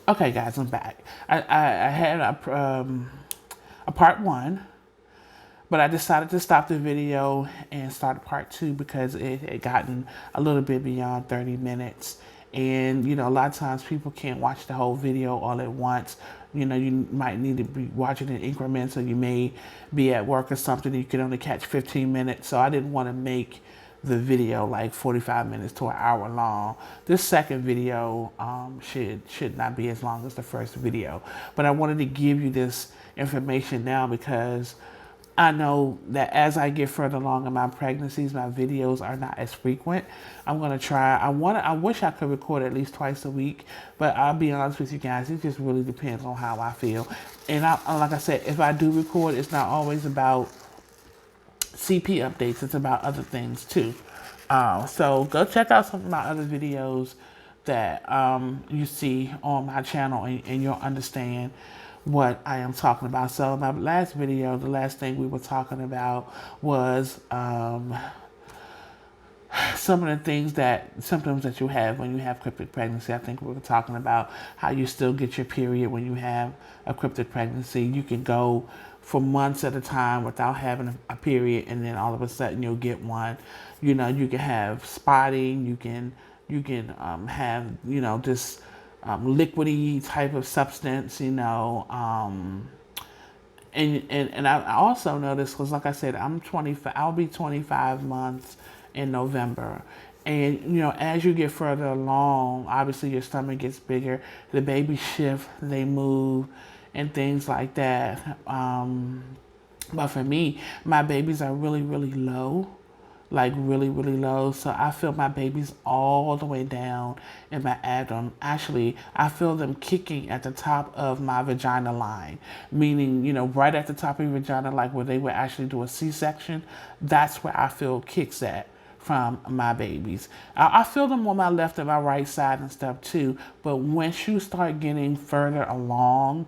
Okay, guys, I'm back. I had a part one, but I decided to stop the video and start part two because it had gotten a little bit beyond 30 minutes. And, a lot of times people can't watch the whole video all at once. You might need to be watching in increments, or you may be at work or something. You can only catch 15 minutes. So I didn't want to make the video like 45 minutes to an hour long. This second video should not be as long as the first video. But I wanted to give you this information now because I know that as I get further along in my pregnancies, my videos are not as frequent. I'm gonna try. I wish I could record at least twice a week, but I'll be honest with you guys. It just really depends on how I feel. And like I said, if I do record, it's not always about CP updates. It's about other things too. So go check out some of my other videos that you see on my channel, and you'll understand what I am talking about. So my last video, the last thing we were talking about was some of the symptoms that you have when you have cryptic pregnancy. I think we were talking about how you still get your period when you have a cryptic pregnancy. You can go for months at a time without having a period, and then all of a sudden you'll get one. You can have spotting. You can have this liquidy type of substance. And I also noticed, because like I said, I'm 25. I'll be 25 months in November. And as you get further along, obviously your stomach gets bigger, the babies shift, they move, and things like that. But for me, my babies are really, really low, like really, really low. So I feel my babies all the way down in my abdomen. Actually, I feel them kicking at the top of my vagina line, meaning, right at the top of your vagina, like where they would actually do a C-section. That's where I feel kicks at from my babies. I feel them on my left and my right side and stuff too. But once you start getting further along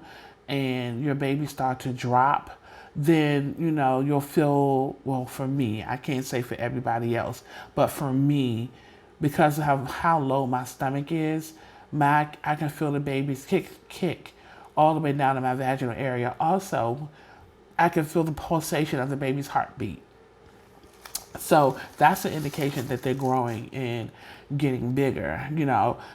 and your babies start to drop, then you'll feel, well, for me, I can't say for everybody else, but for me, because of how low my stomach is, I can feel the babies kick all the way down to my vaginal area. Also, I can feel the pulsation of the baby's heartbeat. So that's an indication that they're growing and getting bigger.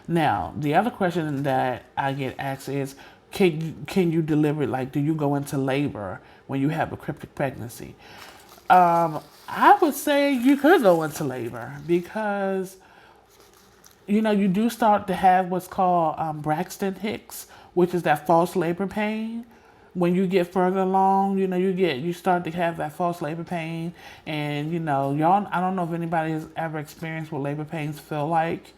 Now the other question that I get asked is, can you deliver it? Like, do you go into labor when you have a cryptic pregnancy? I would say you could go into labor because you do start to have what's called Braxton Hicks, which is that false labor pain. When you get further along, you start to have that false labor pain, and y'all. I don't know if anybody has ever experienced what labor pains feel like.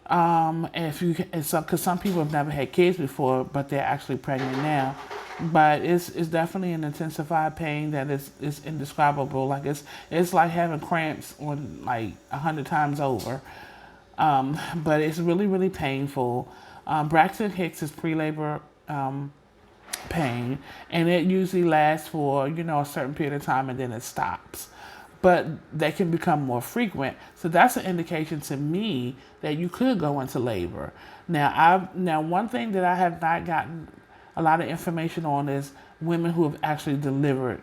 Because some people have never had kids before, but they're actually pregnant now. But it's definitely an intensified pain that is indescribable. Like it's like having cramps on like 100 times over. But it's really, really painful. Braxton Hicks is pre-labor pain, and it usually lasts for a certain period of time, and then it stops. But they can become more frequent, so that's an indication to me that you could go into labor. Now one thing that I have not gotten a lot of information on is women who have actually delivered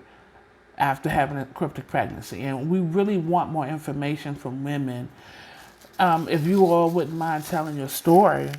after having a cryptic pregnancy, and we really want more information from women. If you all wouldn't mind telling your story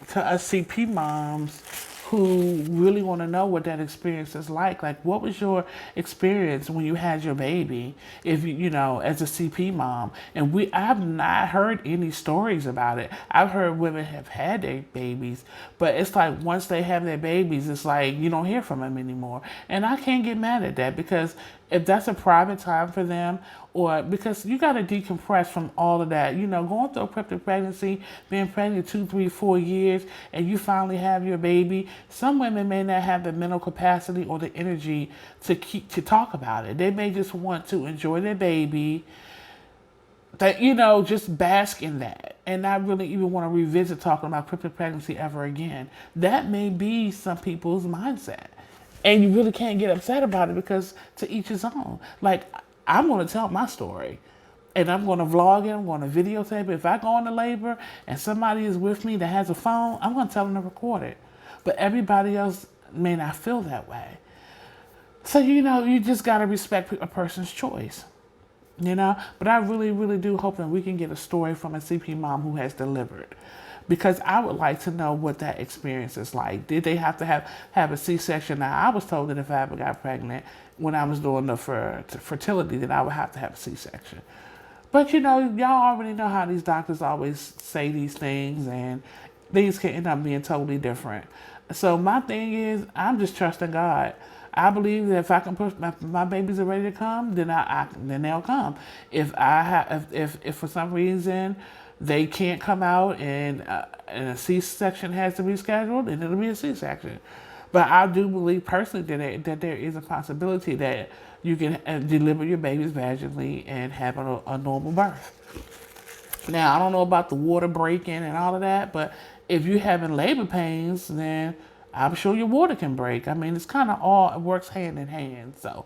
to us CP moms who really want to know what that experience is like. Like, what was your experience when you had your baby? If as a CP mom, and I've not heard any stories about it. I've heard women have had their babies, but it's like once they have their babies, it's like you don't hear from them anymore. And I can't get mad at that, because if that's a private time for them, or because you got to decompress from all of that, going through a cryptic pregnancy, being pregnant 2, 3, 4 years, and you finally have your baby. Some women may not have the mental capacity or the energy to talk about it. They may just want to enjoy their baby, that just bask in that, and not really even want to revisit talking about cryptic pregnancy ever again. That may be some people's mindset, and you really can't get upset about it, because to each his own. Like, I'm going to tell my story. and I'm going to vlog it. I'm going to videotape it. If I go into labor and somebody is with me that has a phone, I'm going to tell them to record it. But everybody else may not feel that way. So, you just got to respect a person's choice, But I really, really do hope that we can get a story from a CP mom who has delivered. Because I would like to know what that experience is like. Did they have to have a C-section? Now, I was told that if I ever got pregnant when I was doing the fertility, that I would have to have a C-section. But, y'all already know how these doctors always say these things, and things can end up being totally different. So my thing is, I'm just trusting God. I believe that if I can push my babies are ready to come, then then they'll come. If if for some reason they can't come out and a C-section has to be scheduled, then it'll be a C-section. But I do believe personally that there is a possibility that you can deliver your babies vaginally and have a normal birth. Now, I don't know about the water breaking and all of that, but if you're having labor pains, then I'm sure your water can break. I mean, it's kind of all, it works hand in hand. So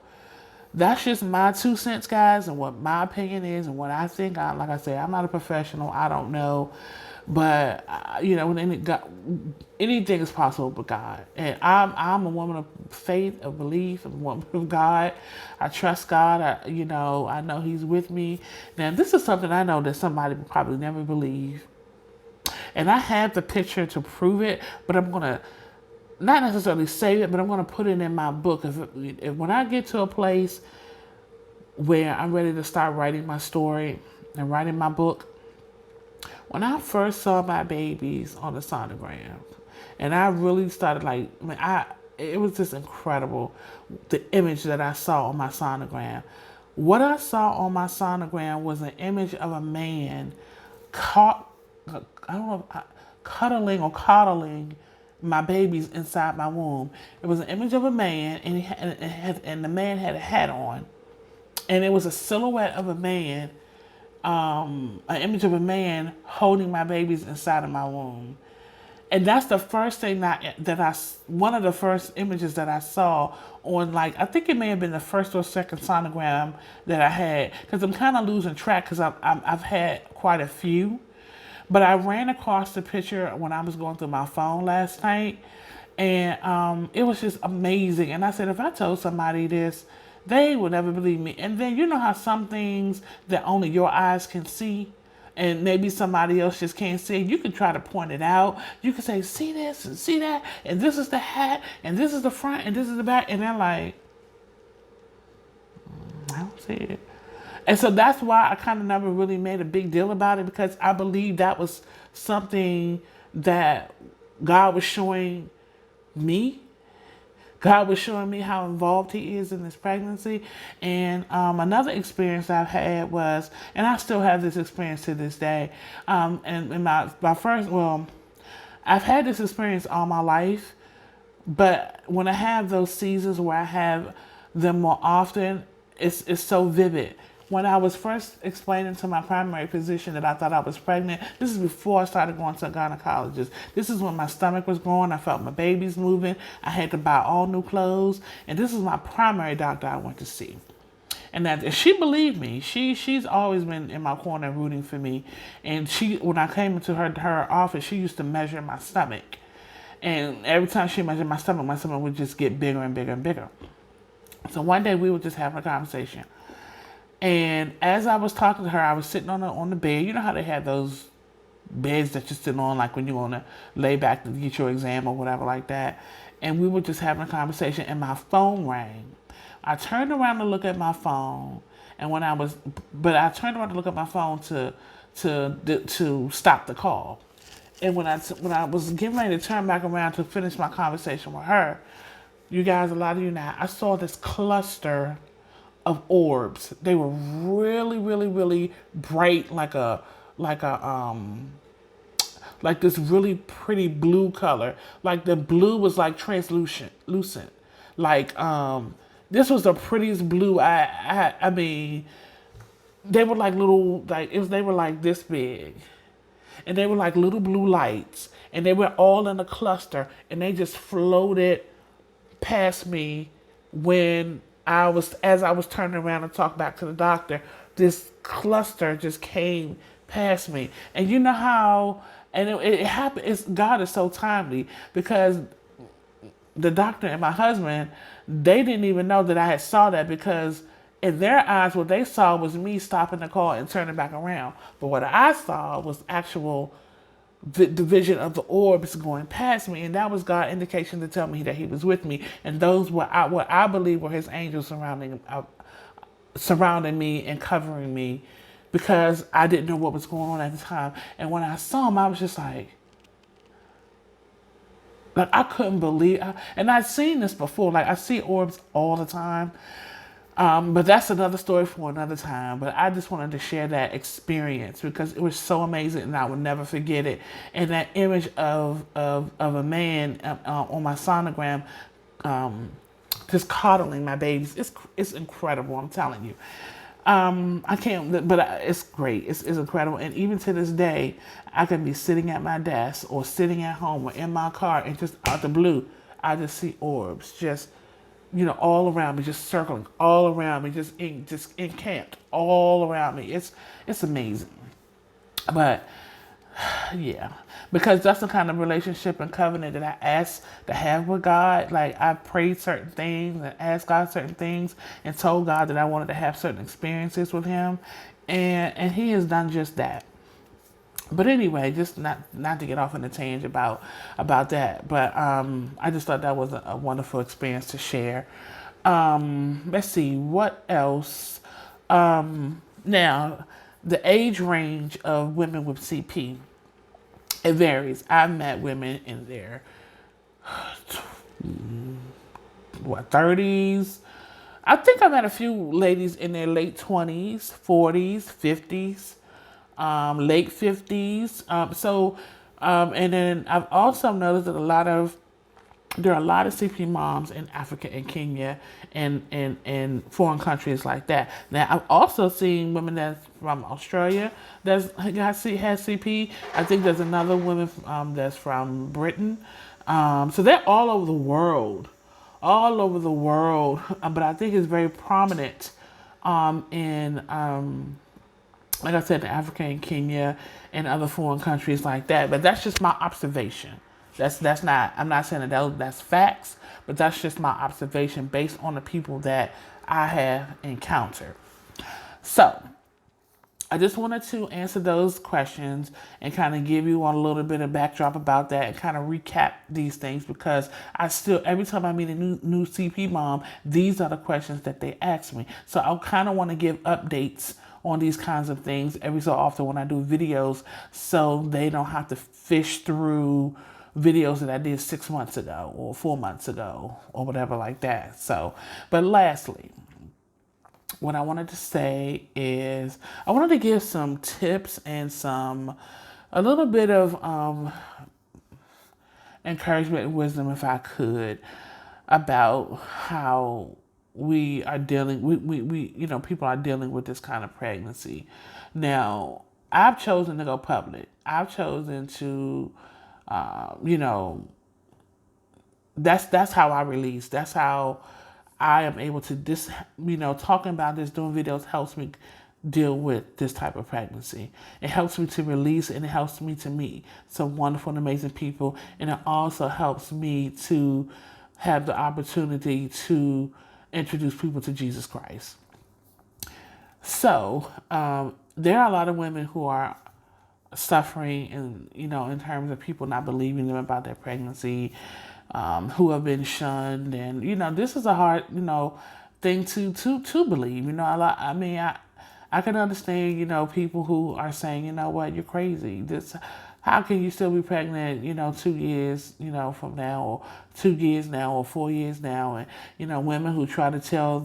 that's just my 2 cents, guys, and what my opinion is and what I think. Like I said, I'm not a professional. I don't know. But, anything is possible with God. And I'm a woman of faith, of belief, a woman of God. I trust God. I know He's with me. Now, this is something I know that somebody would probably never believe. And I have the picture to prove it, but I'm going to not necessarily save it, but I'm going to put it in my book. If when I get to a place where I'm ready to start writing my story and writing my book, when I first saw my babies on the sonogram, and I really started it was just incredible, the image that I saw on my sonogram. What I saw on my sonogram was an image of a man cuddling or coddling my babies inside my womb. It was an image of a man, and the man had a hat on, and it was a silhouette of a man. An image of a man holding my babies inside of my womb. And that's the first thing one of the first images that I saw on, I think it may have been the first or second sonogram that I had, because I'm kind of losing track because I've had quite a few. But I ran across the picture when I was going through my phone last night, and it was just amazing. And I said, if I told somebody this, they would never believe me. And then you know how some things that only your eyes can see and maybe somebody else just can't see, you can try to point it out. You can say, see this and see that, and this is the hat, and this is the front, and this is the back. And they're like, I don't see it. And so that's why I kind of never really made a big deal about it, because I believe that was something that God was showing me. God was showing me how involved He is in this pregnancy. And another experience I've had was, and I still have this experience to this day, and my first, I've had this experience all my life, but when I have those seasons where I have them more often, it's so vivid. When I was first explaining to my primary physician that I thought I was pregnant, this is before I started going to a gynecologist. This is when my stomach was growing. I felt my babies moving. I had to buy all new clothes. And this is my primary doctor I went to see. And she believed me. She's always been in my corner rooting for me. And when I came into her office, she used to measure my stomach. And every time she measured my stomach would just get bigger and bigger and bigger. So one day we were just having a conversation. And as I was talking to her, I was sitting on the bed. You know how they have those beds that you're sitting on, like when you want to lay back to get your exam or whatever like that. And we were just having a conversation, and my phone rang. I turned around to look at my phone, and I turned around to look at my phone to stop the call. And when I was getting ready to turn back around to finish my conversation with her, you guys, a lot of you now, I saw this cluster of orbs. They were really, really, really bright, like this really pretty blue color. Like the blue was like translucent. Like this was the prettiest blue I mean, they were like little, they were like this big. And they were like little blue lights, and they were all in a cluster, and they just floated past me as I was turning around to talk back to the doctor. this cluster just came past me. And you know how, and it happened, God is so timely, because the doctor and my husband, they didn't even know that I had saw that, because in their eyes, what they saw was me stopping the car and turning back around. But what I saw was actual the vision of the orbs going past me, and that was God's indication to tell me that He was with me, and those were what I believe were His angels surrounding me and covering me, because I didn't know what was going on at the time. And when I saw them, I was just like I couldn't believe, and I'd seen this before. Like, I see orbs all the time, but that's another story for another time. But I just wanted to share that experience because it was so amazing, and I would never forget it. And that image of a man on my sonogram, just coddling my babies, it's incredible. I'm telling you. I can't, but it's great. It's incredible. And even to this day, I can be sitting at my desk or sitting at home or in my car, and just out the blue, I just see orbs just, all around me, just circling all around me, just encamped all around me. It's amazing. But yeah, because that's the kind of relationship and covenant that I asked to have with God. Like, I prayed certain things and asked God certain things and told God that I wanted to have certain experiences with Him, and He has done just that. But anyway, just not to get off on a tangent about that. But I just thought that was a wonderful experience to share. Let's see what else. Now, the age range of women with CP, it varies. I've met women in their 30s. I think I met a few ladies in their late 20s, 40s, 50s, late 50s. And then I've also noticed that there are a lot of CP moms in Africa and Kenya and foreign countries like that. Now, I've also seen women that's from Australia has CP. I think there's another woman that's from Britain. So they're all over the world. All over the world. But I think it's very prominent in, like I said, in Africa and Kenya and other foreign countries like that. But that's just my observation. That's not, I'm not saying that's facts, but that's just my observation based on the people that I have encountered. So I just wanted to answer those questions and kind of give you a little bit of backdrop about that and kind of recap these things, because every time I meet a new CP mom, these are the questions that they ask me. So I kind of want to give updates on these kinds of things every so often when I do videos, so they don't have to fish through videos that I did 6 months ago or 4 months ago or whatever like that. So, but lastly, what I wanted to say is I wanted to give some tips and a little bit of encouragement and wisdom, if I could, about how we are dealing, people are dealing with this kind of pregnancy. Now, I've chosen to go public. I've chosen to, that's how I release. That's how I am able to talking about this, doing videos helps me deal with this type of pregnancy. It helps me to release, and it helps me to meet some wonderful and amazing people. And it also helps me to have the opportunity to introduce people to Jesus Christ. So there are a lot of women who are suffering, and in terms of people not believing them about their pregnancy, who have been shunned, and this is a hard thing to believe. I can understand people who are saying, you're crazy. How can you still be pregnant 2 years from now, or 2 years now, or 4 years now? And women who try to tell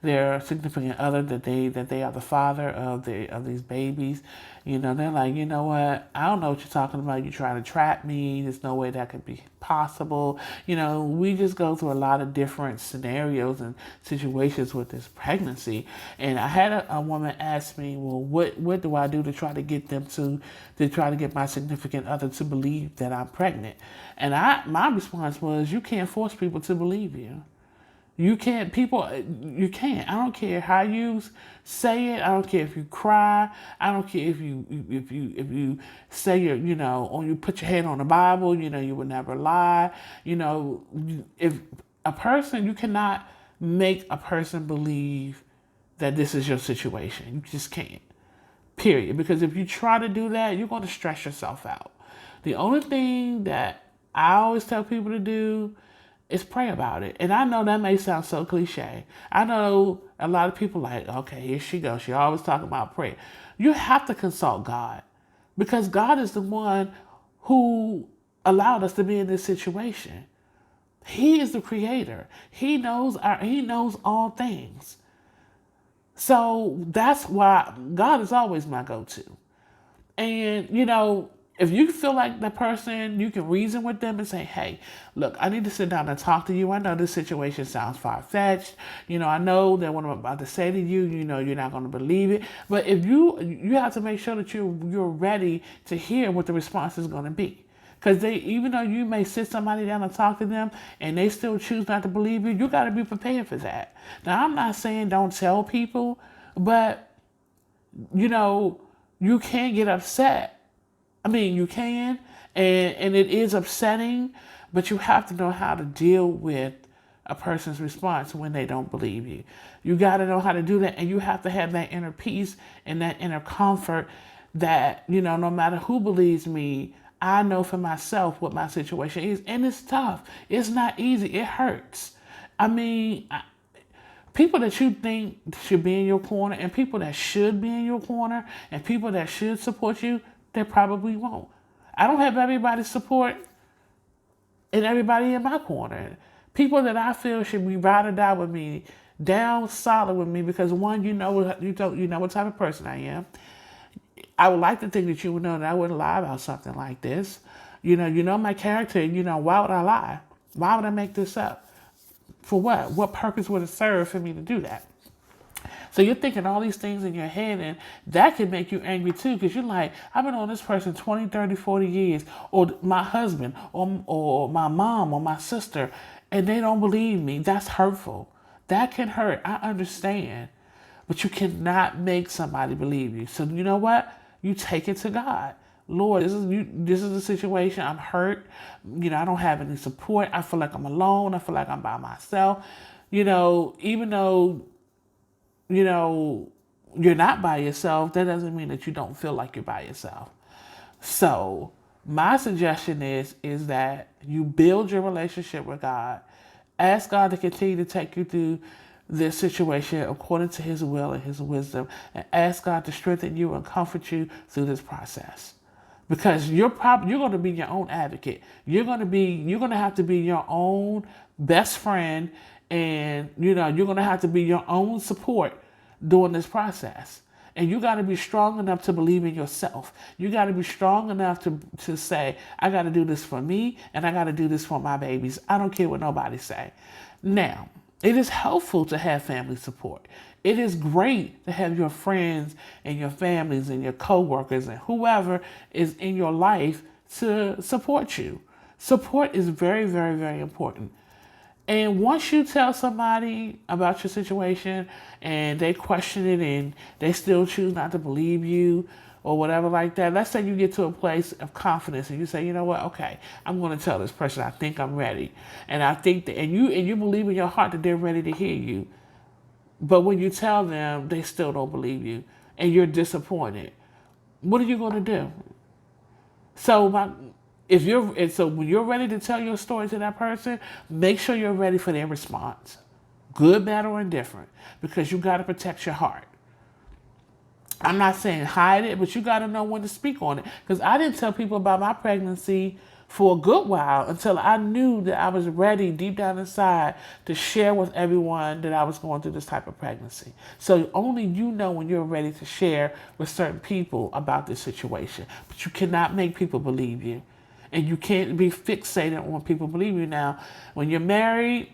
their significant other that they are the father of these babies. They're like, what? I don't know what you're talking about. You're trying to trap me. There's no way that could be possible. We just go through a lot of different scenarios and situations with this pregnancy. And I had a woman ask me, well, what do I do to try to get them to try to get my significant other to believe that I'm pregnant? And my response was, you can't force people to believe you. You can't, people, you can't. I don't care how you say it. I don't care if you cry. I don't care if you say or you put your hand on the Bible, you would never lie. If a person, you cannot make a person believe that this is your situation. You just can't. Period. Because if you try to do that, you're going to stress yourself out. The only thing that I always tell people to do is pray about it. And I know that may sound so cliche. I know a lot of people like, okay, here she goes. She always talking about prayer. You have to consult God because God is the one who allowed us to be in this situation. He is the creator. He knows all things. So that's why God is always my go-to. And, if you feel like the person, you can reason with them and say, hey, look, I need to sit down and talk to you. I know this situation sounds far-fetched. I know that what I'm about to say to you, you're not going to believe it. But if you have to make sure that you're ready to hear what the response is going to be. Because even though you may sit somebody down and talk to them and they still choose not to believe you, you got to be prepared for that. Now, I'm not saying don't tell people, but, you can get upset. I mean, you can, and it is upsetting, but you have to know how to deal with a person's response when they don't believe you. You got to know how to do that, and you have to have that inner peace and that inner comfort that, no matter who believes me, I know for myself what my situation is, and it's tough. It's not easy. It hurts. I mean, people that you think should be in your corner and people that should be in your corner and people that should support you, they probably won't. I don't have everybody's support and everybody in my corner. People that I feel should be ride or die with me, down solid with me, because one, you know what type of person I am. I would like to think that you would know that I wouldn't lie about something like this. You know my character. Why would I lie? Why would I make this up? For what? What purpose would it serve for me to do that? So you're thinking all these things in your head, and that can make you angry too, because you're like, I've been on this person 20, 30, 40 years, or my husband, or my mom, or my sister, and they don't believe me. That's hurtful. That can hurt. I understand. But you cannot make somebody believe you. So you know what? You take it to God. Lord, this is the situation. I'm hurt. I don't have any support. I feel like I'm alone. I feel like I'm by myself. Even though you're not by yourself, that doesn't mean that you don't feel like you're by yourself. So my suggestion is that you build your relationship with God. Ask God to continue to take you through this situation according to his will and his wisdom, and ask God to strengthen you and comfort you through this process. Because you're going to be your own advocate. You're going to have to be your own best friend, and you're going to have to be your own support during this process. And you got to be strong enough to believe in yourself. You got to be strong enough to say, I got to do this for me, and I got to do this for my babies. I don't care what nobody say. Now, it is helpful to have family support. It is great to have your friends and your families and your coworkers and whoever is in your life to support you. Support is very, very, very important. And once you tell somebody about your situation and they question it and they still choose not to believe you or whatever like that, let's say you get to a place of confidence and you say, you know what, okay, I'm going to tell this person I think I'm ready. And I think that, and you believe in your heart that they're ready to hear you. But when you tell them, they still don't believe you and you're disappointed. What are you going to do? So when you're ready to tell your story to that person, make sure you're ready for their response. Good, bad, or indifferent. Because you got to protect your heart. I'm not saying hide it, but you got to know when to speak on it. Because I didn't tell people about my pregnancy for a good while until I knew that I was ready deep down inside to share with everyone that I was going through this type of pregnancy. So only you know when you're ready to share with certain people about this situation. But you cannot make people believe you. And you can't be fixated on people believe you. Now, when you're married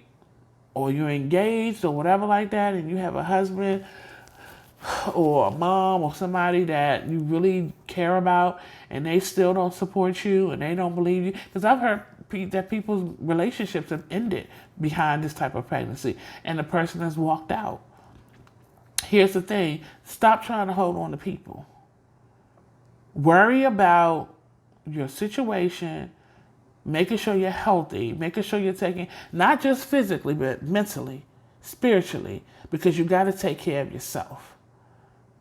or you're engaged or whatever like that, and you have a husband or a mom or somebody that you really care about and they still don't support you and they don't believe you. Because I've heard that people's relationships have ended behind this type of pregnancy, and the person has walked out. Here's the thing: stop trying to hold on to people. Worry about your situation, making sure you're healthy, making sure you're taking, not just physically, but mentally, spiritually, because you got to take care of yourself.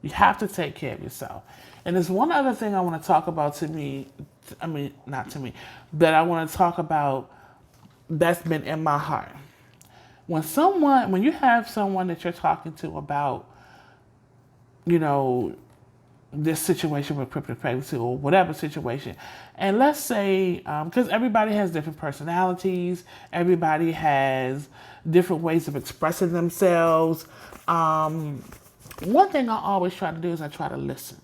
You have to take care of yourself. And there's one other thing I want to talk about not to me, that I want to talk about that's been in my heart. When you have someone that you're talking to about, this situation with cryptic pregnancy or whatever situation, and let's say, because everybody has different personalities, everybody has different ways of expressing themselves. One thing I always try to do is I try to listen.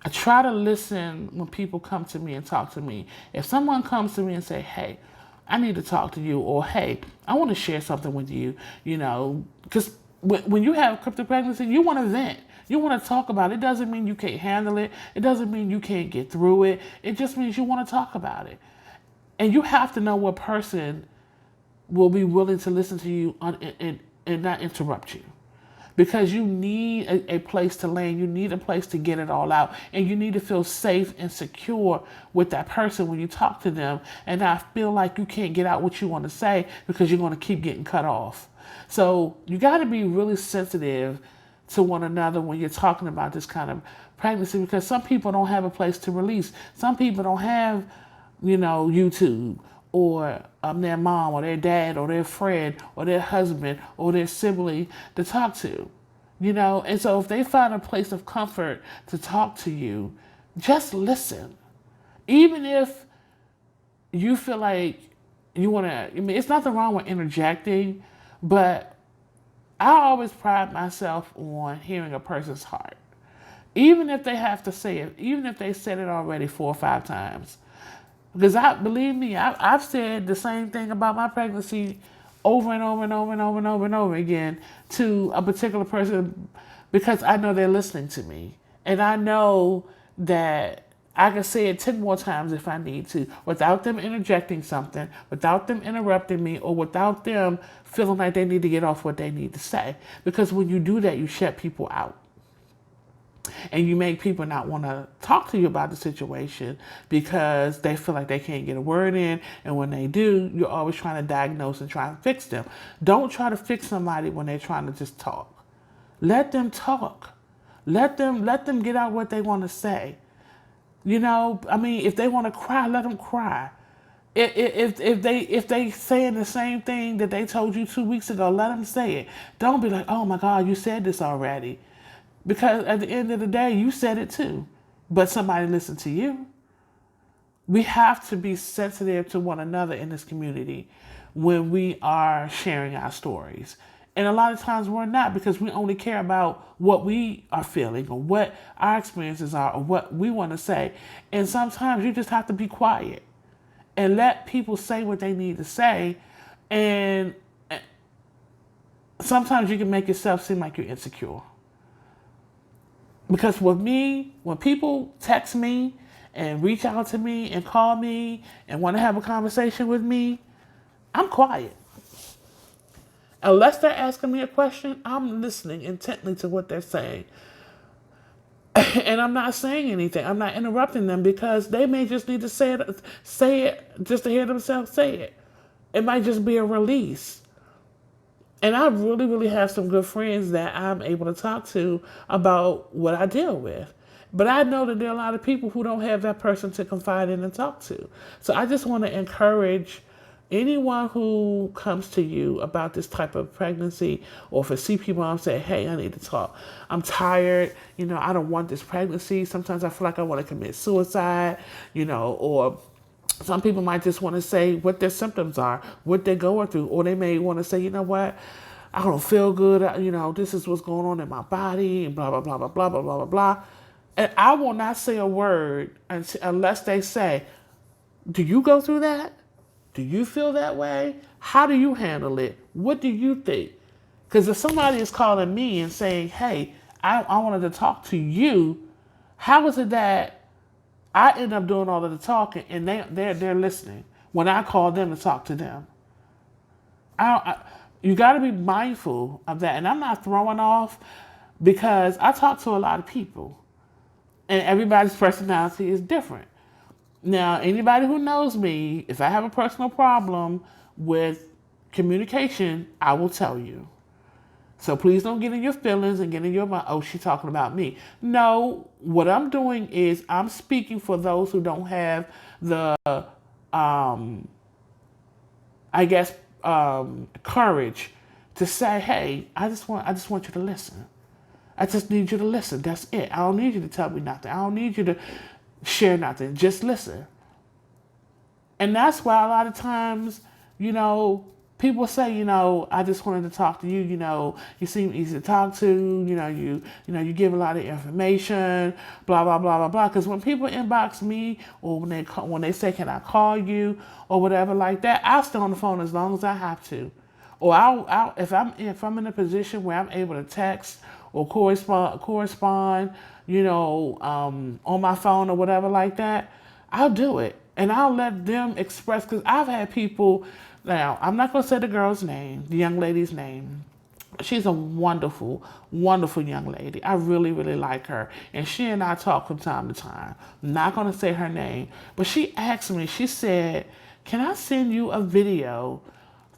I try to listen when people come to me and talk to me. If someone comes to me and say, hey, I need to talk to you, or hey, I want to share something with you, because when you have cryptic pregnancy, you want to vent. You want to talk about it. It doesn't mean you can't handle it. It doesn't mean you can't get through it. It just means you want to talk about it. And you have to know what person will be willing to listen to you and not interrupt you. Because you need a place to land. You need a place to get it all out. And you need to feel safe and secure with that person when you talk to them, and not feel like you can't get out what you want to say because you're going to keep getting cut off. So you got to be really sensitive to one another when you're talking about this kind of pregnancy, because some people don't have a place to release. Some people don't have, YouTube, or their mom or their dad or their friend or their husband or their sibling to talk to, And so if they find a place of comfort to talk to you, just listen. Even if you feel like you want to, it's nothing wrong with interjecting, but I always pride myself on hearing a person's heart. Even if they have to say it, even if they said it already 4 or 5 times. Because believe me, I've said the same thing about my pregnancy over and over and over and over and over and over again to a particular person, because I know they're listening to me. And I know that I can say it 10 more times if I need to, without them interjecting something, without them interrupting me, or without them feeling like they need to get off what they need to say. Because when you do that, you shut people out. And you make people not want to talk to you about the situation because they feel like they can't get a word in. And when they do, you're always trying to diagnose and try to fix them. Don't try to fix somebody when they're trying to just talk. Let them talk. Let them get out what they want to say. If they want to cry, let them cry. If they saying the same thing that they told you 2 weeks ago, let them say it. Don't be like, oh my God, you said this already. Because at the end of the day, you said it too, but somebody listened to you. We have to be sensitive to one another in this community when we are sharing our stories. And a lot of times we're not, because we only care about what we are feeling or what our experiences are or what we want to say. And sometimes you just have to be quiet and let people say what they need to say. And sometimes you can make yourself seem like you're insecure. Because with me, when people text me and reach out to me and call me and want to have a conversation with me, I'm quiet. Unless they're asking me a question, I'm listening intently to what they're saying. And I'm not saying anything. I'm not interrupting them, because they may just need to say it just to hear themselves say it. It might just be a release. And I really, really have some good friends that I'm able to talk to about what I deal with. But I know that there are a lot of people who don't have that person to confide in and talk to. So I just want to encourage anyone who comes to you about this type of pregnancy, or if a CP mom say, hey, I need to talk. I'm tired. I don't want this pregnancy. Sometimes I feel like I want to commit suicide, or some people might just want to say what their symptoms are, what they're going through, or they may want to say, you know what, I don't feel good. This is what's going on in my body, and blah, blah, blah, blah, blah, blah, blah, blah, blah. And I will not say a word unless they say, do you go through that? Do you feel that way? How do you handle it? What do you think? Because if somebody is calling me and saying, hey, I wanted to talk to you, how is it that I end up doing all of the talking and they're listening? when I call them to talk to them. You got to be mindful of that. And I'm not throwing off because I talk to a lot of people and everybody's personality is different. Now, anybody who knows me, if I have a personal problem with communication, I will tell you. So please don't get in your feelings and get in your mind, oh, she's talking about me. No, what I'm doing is I'm speaking for those who don't have the, I guess, courage to say, hey, I just want you to listen. I just need you to listen. That's it. I don't need you to tell me nothing. I don't need you to share nothing. Just listen. And that's why a lot of times, people say, I just wanted to talk to you, you seem easy to talk to, you give a lot of information, blah, blah, blah, blah, blah. Because when people inbox me or when they say, can I call you or whatever like that, I'll stay on the phone as long as I have to. Or if I'm in a position where I'm able to text or correspond, on my phone or whatever like that, I'll do it. And I'll let them express, because I've had people, now, I'm not going to say the girl's name, the young lady's name. She's a wonderful, wonderful young lady. I really, really like her. And she and I talk from time to time. I'm not going to say her name. But she asked me, she said, can I send you a video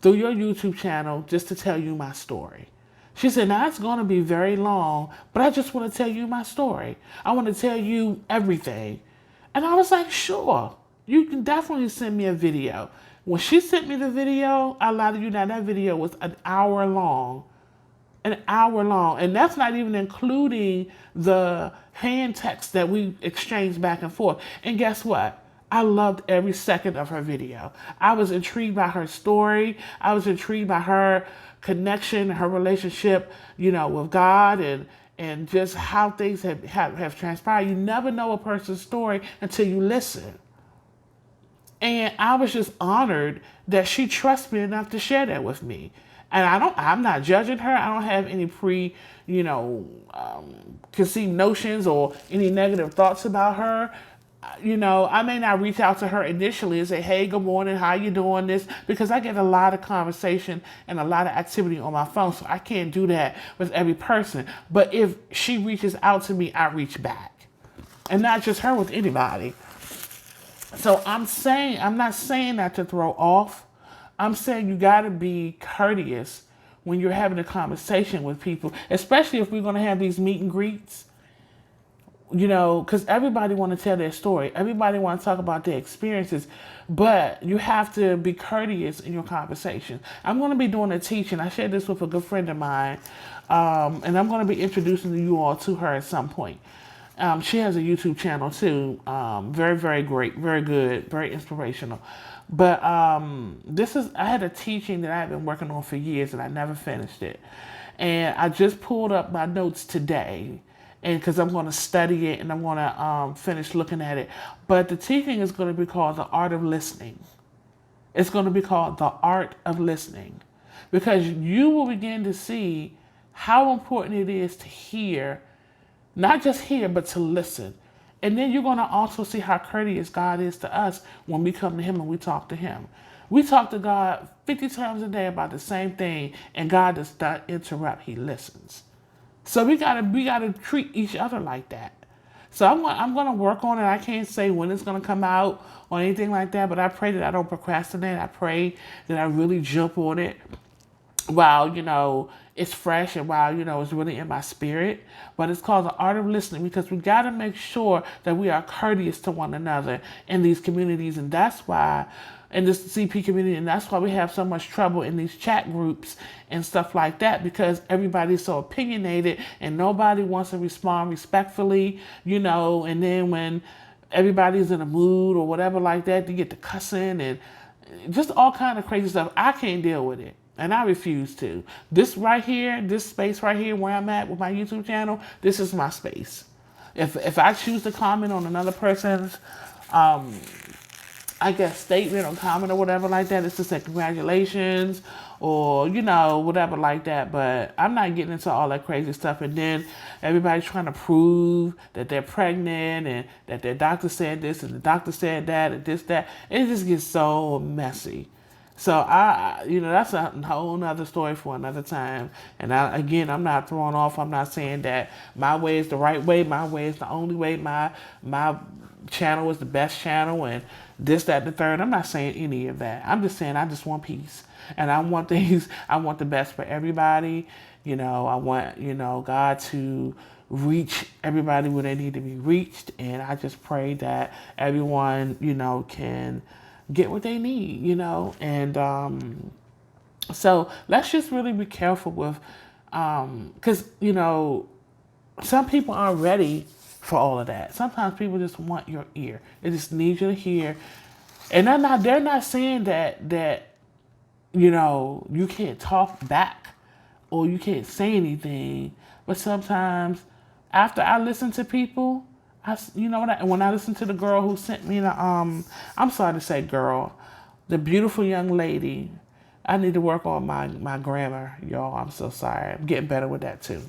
through your YouTube channel just to tell you my story? She said, now it's going to be very long, but I just want to tell you my story. I want to tell you everything. And I was like, sure, you can definitely send me a video. When she sent me the video, I lied to you now, that video was an hour long. An hour long. And that's not even including the hand text that we exchanged back and forth. And guess what? I loved every second of her video. I was intrigued by her story. I was intrigued by her connection, her relationship, with God and just how things have transpired. You never know a person's story until you listen. And I was just honored that she trusts me enough to share that with me. And I'm not judging her. I don't have any conceived notions or any negative thoughts about her. I may not reach out to her initially and say, hey, good morning, how you doing this? Because I get a lot of conversation and a lot of activity on my phone, so I can't do that with every person. But if she reaches out to me, I reach back. And not just her, with anybody. So I'm not saying that to throw off. I'm saying you got to be courteous when you're having a conversation with people, especially if we're going to have these meet and greets. Because everybody want to tell their story. Everybody want to talk about their experiences. But you have to be courteous in your conversation. I'm going to be doing a teaching. I shared this with a good friend of mine. And I'm going to be introducing you all to her at some point. She has a YouTube channel too. Very, very great. Very good. Very inspirational. But I had a teaching that I've been working on for years and I never finished it. And I just pulled up my notes today. And because I'm going to study it and I'm going to finish looking at it. But the teaching is going to be called The Art of Listening. It's going to be called The Art of Listening. Because you will begin to see how important it is to hear, not just hear, but to listen. And then you're going to also see how courteous God is to us when we come to him and we talk to him. We talk to God 50 times a day about the same thing, and God does not interrupt. He listens. So we gotta treat each other like that. So I'm gonna work on it. I can't say when it's gonna come out or anything like that, but I pray that I don't procrastinate. I pray that I really jump on it while it's fresh and while it's really in my spirit. But it's called The Art of Listening, because we gotta make sure that we are courteous to one another in these communities, and that's why in this CP community, and that's why we have so much trouble in these chat groups and stuff like that, because everybody's so opinionated and nobody wants to respond respectfully, and then when everybody's in a mood or whatever like that, they get to cussing and just all kind of crazy stuff. I can't deal with it. And I refuse to. This right here, this space right here where I'm at with my YouTube channel, this is my space. If I choose to comment on another person's I guess, statement or comment or whatever like that. It's to say congratulations or, whatever like that. But I'm not getting into all that crazy stuff. And then everybody's trying to prove that they're pregnant and that their doctor said this and the doctor said that and this, that. It just gets so messy. So that's a whole nother story for another time. And I'm not throwing off. I'm not saying that my way is the right way. My way is the only way. My channel is the best channel, and this, that, and the third. I'm not saying any of that. I'm just saying I just want peace, and I want things. I want the best for everybody. I want God to reach everybody where they need to be reached, and I just pray that everyone can get what they need, and so let's just really be careful with, because some people aren't ready for all of that. Sometimes people just want your ear. They just need you to hear, and they're not saying that you can't talk back or you can't say anything, but sometimes after I listen to people, when I listened to the girl who sent me I'm sorry to say girl, the beautiful young lady, I need to work on my grammar, y'all. I'm so sorry. I'm getting better with that too.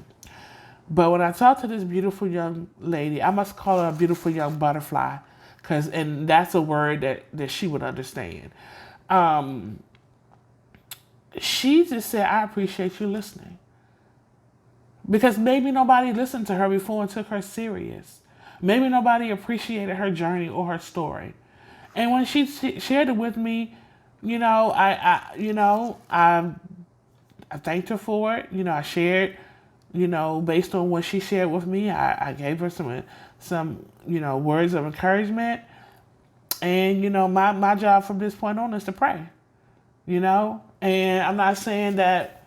But when I talked to this beautiful young lady, I must call her a beautiful young butterfly, and that's a word that she would understand. She just said, I appreciate you listening. Because maybe nobody listened to her before and took her serious. Maybe nobody appreciated her journey or her story. And when she shared it with me, I thanked her for it. I shared, based on what she shared with me, I gave her some words of encouragement. And, my job from this point on is to pray, and I'm not saying that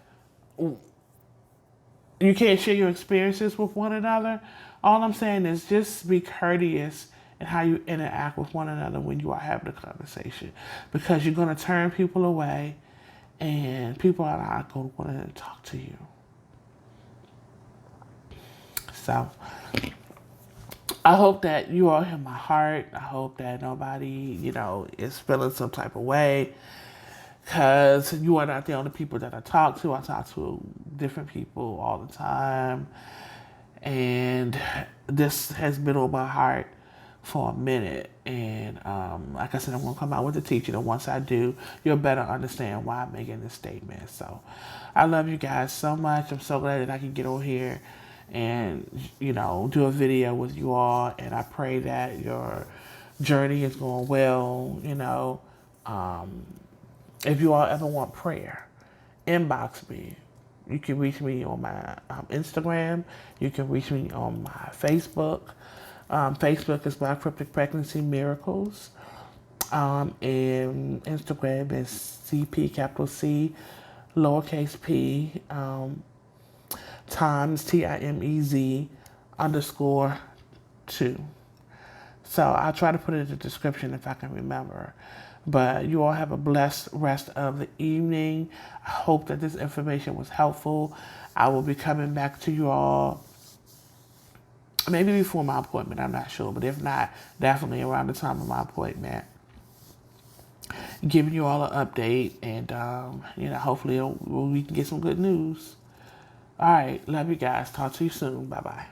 you can't share your experiences with one another. All I'm saying is just be courteous in how you interact with one another when you are having a conversation, because you're going to turn people away and people are not going to want to talk to you. So I hope that you all hear my heart. I hope that nobody, is feeling some type of way, because you are not the only people that I talk to. I talk to different people all the time. And this has been on my heart for a minute. And like I said, I'm going to come out with a teaching. And once I do, you'll better understand why I'm making this statement. So I love you guys so much. I'm so glad that I can get on here and, do a video with you all. And I pray that your journey is going well. If you all ever want prayer, inbox me. You can reach me on my Instagram. You can reach me on my Facebook. Facebook is my Cryptic Pregnancy Miracles. And Instagram is CP, capital C, lowercase p, times TIMEZ _2. So I'll try to put it in the description if I can remember. But you all have a blessed rest of the evening. I hope that this information was helpful. I will be coming back to you all maybe before my appointment. I'm not sure. But if not, definitely around the time of my appointment. Giving you all an update. And, hopefully we can get some good news. All right. Love you guys. Talk to you soon. Bye-bye.